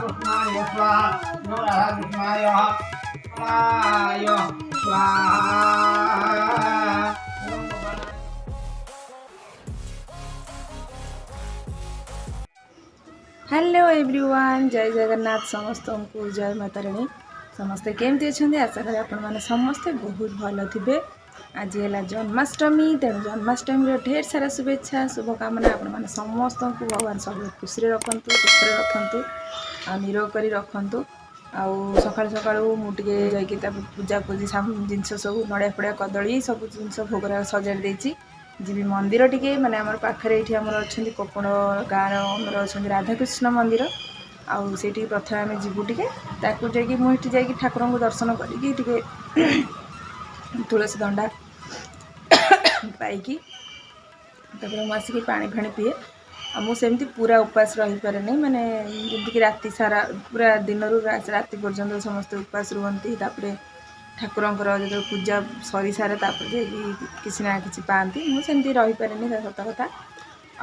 कृष्णाय स्वाहा नमो राधाकृष्णाय स्वाहाय स्वाहा। हेलो एवरीवन, जय जगन्नाथ समस्त को जय माता रानी। समस्ते केमती अच्छे आशा करें आपण मैंने समस्ते बहुत भल थे। आज है जन्माष्टमी, तेणु जन्माष्टमी ढेर सारा शुभेच्छा शुभकामना आपण मैंने समस्त को भगवान सब खुशी रखु, सुख रखु आ निरोग कर रखु। आउ सका सका मुझे जाकि पूजा पूजी जिनस सब नड़िया फड़िया कदली सब जिन भोग सजाड़ देती जी मंदिर टी माने आमर पाखे ये आमर अच्छा कोपण गाँव आमर अच्छा राधाकृष्ण मंदिर आउ से प्रथम आम जीवु टे मुझे जा ठाकुर को दर्शन करी तुलसी दंडा पाई मुझे पानी फाणी पीए। मुझे पूरा उपास रही पारे नहीं, माने जमीक राति सारा पूरा दिन राति पर्यंत समस्त उपास रुहती। ठाकुर जो पूजा सरी सारे किसी ना कि पाती मुझे रही पारे नहीं सत कथा।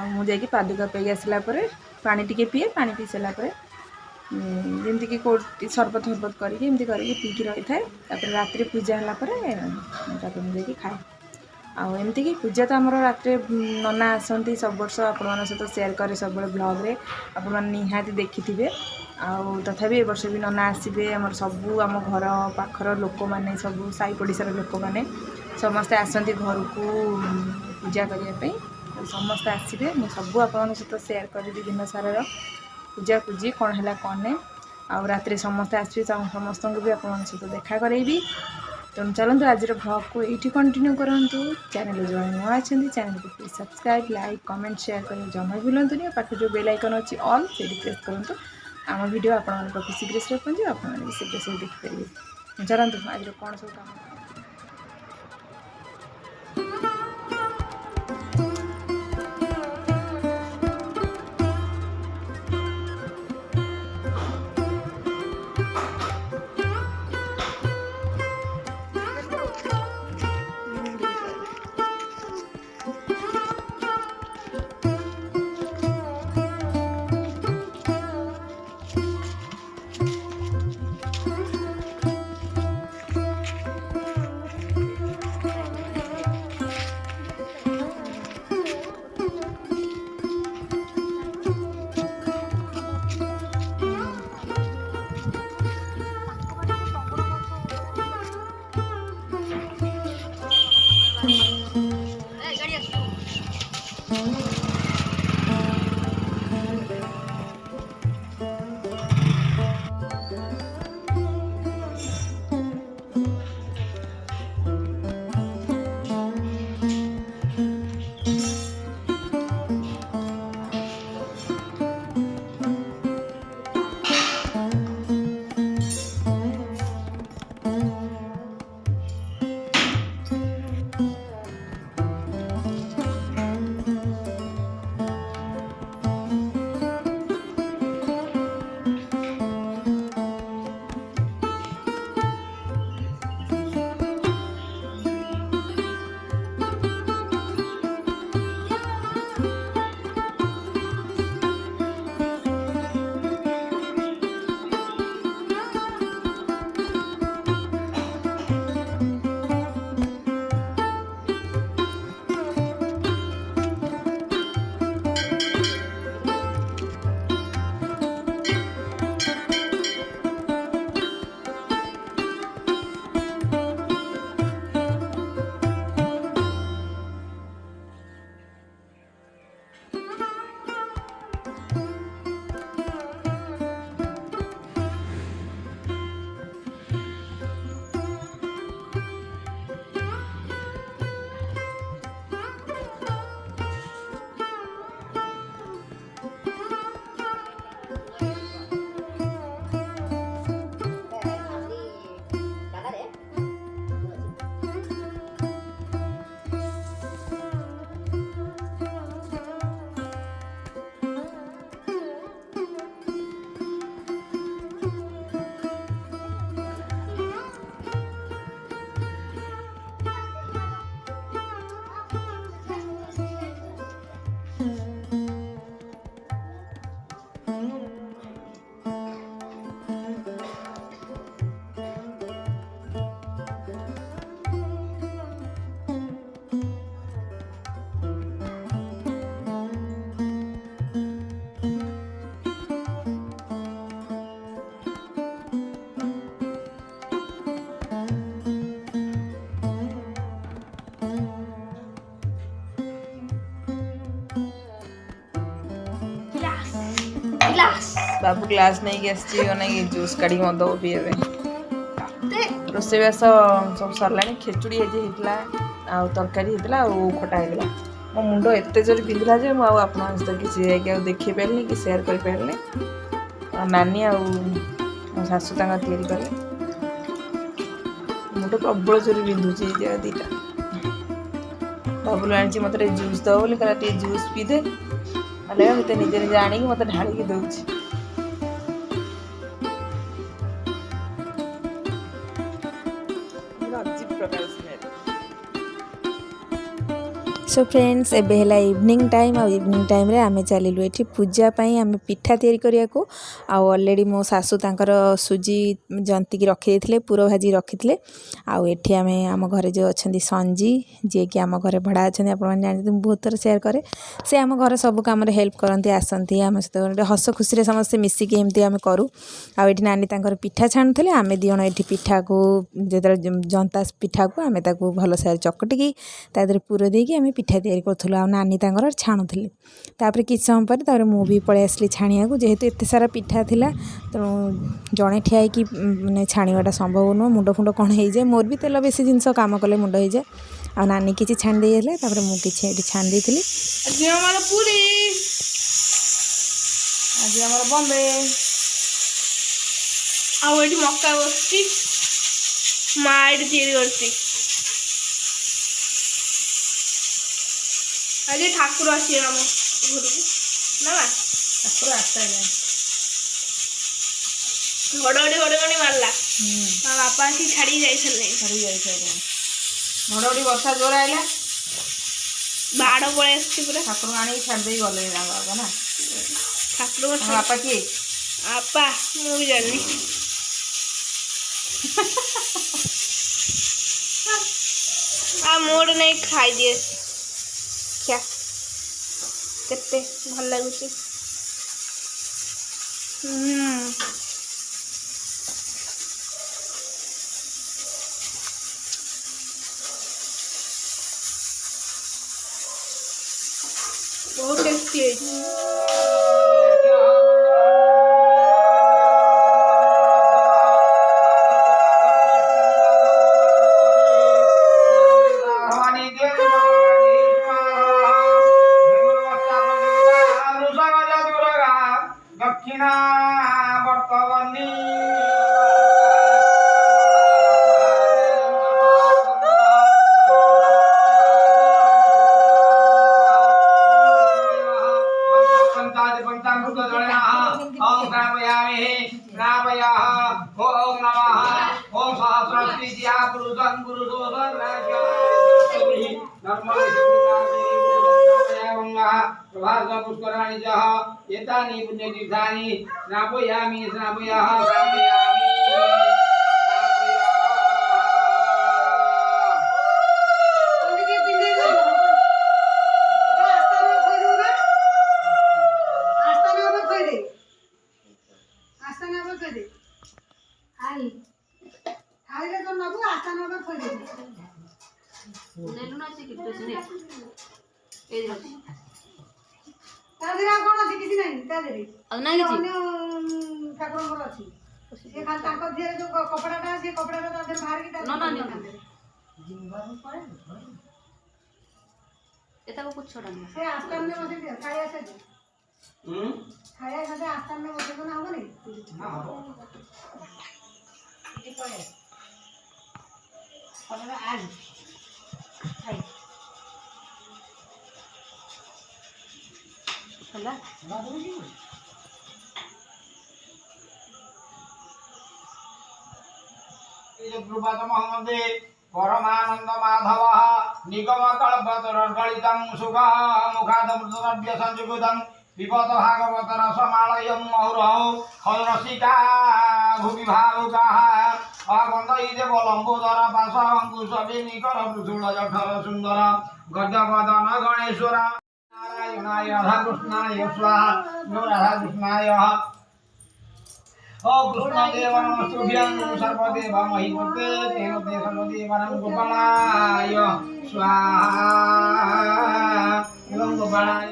मुझे पादुका पे आसला पानी टी पीए, पानी पी सारापर जमीक सरबत हरबत करके पीकी रही थाए। रात्रि पूजा मुझे खाए आमती कि पूजा तो आमर रात नना आसती सब वर्ष आपण सहित सेयार करे सब ब्लॉग रे आपण निहाती देखी थे। तथापि ए वर्ष भी नना आसबे आमर सबू आम घर पाखर लोक मैंने सब साई पड़िशार लोक मैंने समस्ते आसती घर को पूजा करने समस्ते आसबे। मुझे सबू आपण सहित सेयार करी दिन सारा पूजा पूजी कौन है कौन नहीं आ रात समस्ते आसबे समस्त भी आपण सहित देखा करेबी। तेणु चलते आज ब्लॉग को ये कंटिन्यू करूँ। चैनल जो नुआ अच्छा चैनल को please subscribe like comment share करें जमा भूलुनि। पाखे जो बेल आइकन अच्छी ऑल से प्रेस करूँ आम वीडियो आपण शीघ्र शीघ्र पहुँचे आपड़ी शीघ्र शीघ्र देखिपारे। चलते आज कौन सब काम बाबू ग्लास नहीं कि जूस काढ़ी मत दब पीए रोषेईबास सब सरला खेचुड़ी आज होता आ तरकारी होता खटा होता मो मुंड एत जोर पिंधला जे मुझे सहित किसी देखी पारे कि सेयार कर पारे नानी आ शाशु तैयारी कले मुंड प्रबल जोर बिंधुची जगह दीटा बाबुल आनी मत जूस दब बोली कहला जूस पीदे मत निजे निजे आनिक मत ढाड़ी दौर सो फ्रेंड्स एबे है इवनिंग टाइम इवनिंग टाइम रे आमे चलिलु एठी पूजा पई आमे पिठा तैयारी करिया को आ ऑलरेडी मो सासू तांकर सुजी जंती की रखी देथिले पूरो भाजी रखिथिले आ एठी आमे आम घरे जो अछंदी संजी जे कि आम घरे भड़ा अछंदी आपण माने जानि बहुत थर शेयर करे से आम घर सब काम रे हेल्प करंती आसंती आम सहित हस खुशी रे समस्त मिसिक एमती आमे करू आ एठी नानी तांकर पिठा छाणुथिले आमे दियण एठी पिठा को जेतर जंता पिठा को आमे ताको भलो से चकटिकी तादर पूरो देकी आमे पिठा तैयारी करूँ आ नानी तांकर छाणुले तापर किछ समय पर मु भी पळै आसली छाणिया को जेहेतु एते सारा पिठा थिला तेणु जड़े ठिया कि माने छाणीवाटा संभव नुह मुंड फुंड कौन हो जाए मोर भी तेल बेसी जिनस काम कले मुंड हो जाए आ नानी किसी छाणी देले तापर मु किछि एठी छाणी देथिली आज हमर पूरी आज हमर बॉम्बे आ एठी मक्का बसती माइड तैयारी करती आज ठाकुर आसी आम घर को ना ठाकुर आसा घड़घड़ी मारला बापा आसी छाड़ी जाई घड़घड़ी वर्षा जोर आइला बाड़ पड़े आसी पूरा ठाकुर आनी छाड़ दे गले बाबा ना ठाकुर बापा किए आपा मु भी जानी आ मोड़ नहीं खाई दिए क्या केते भल लगुच बहुत टेस्टी है दक्षिणा वर्तवनी पंचामृत जलया ओम श्रावयामि श्रावया ओम नमः ओम सहस्रस्ति जिया पुरुषं पुरुषोदर प्रभात पुष्कराणि च एतानि पुण्यतीर्थानि स्नापयामि स्नापयाः स्नापयामि परमानंद माधव निगम कल्पतरुर्गलितं सुख मुखादमृतद्रव्य संयुक्तं विपद भागवत रसमालयं महुरौ खलरसिका भूमि भावुकाः अवन्दयिते बलम्बोदर पाशअङ्कुश निकर पृथुल जठर सुन्दर गजवदन गणेश्वर नारायणाय राधाकृष्णाय स्वाहा राधाकृष्णाय ओ कृष्णदेव नमस्तुभ्यं सर्वदेव महिमते तेन ते सर्वदेवानां गोपालाय स्वाहा एवं गोपालाय।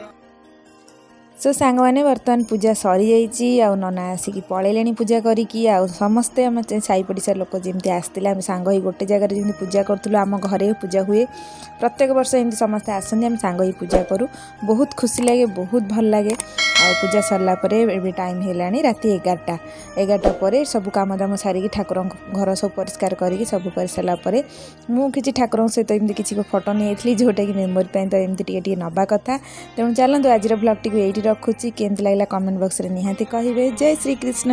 सो सांग मैंने बर्तमान पूजा सरी जाइए आ नना आसिक पलैले पूजा करिकी आ समस्ते आम साई पड़िशा लोक जमी आसते आम सांग ही गोटे जगार जमी पूजा करूँ आम घरे पूजा हुए प्रत्येक वर्ष एमती समस्ते आसती आम सांग ही पूजा करूँ बहुत खुशी लगे बहुत भल लगे आ पूजा सरलापर टाइम है राति 11टा पर सब काम दाम सारिकी ठाकुर घर सब परिष्कार करके सब कर सारापर मुझे ठाकुर सहित एमती किसी फोटो नहीं जोटा कि मेमोरी तो एमती टे नवा कथा तेणु चलतु आज ब्लॉग टी ये रखुच्छी केमती लगे कमेंट बॉक्स में निहाती कहे जय श्री कृष्ण।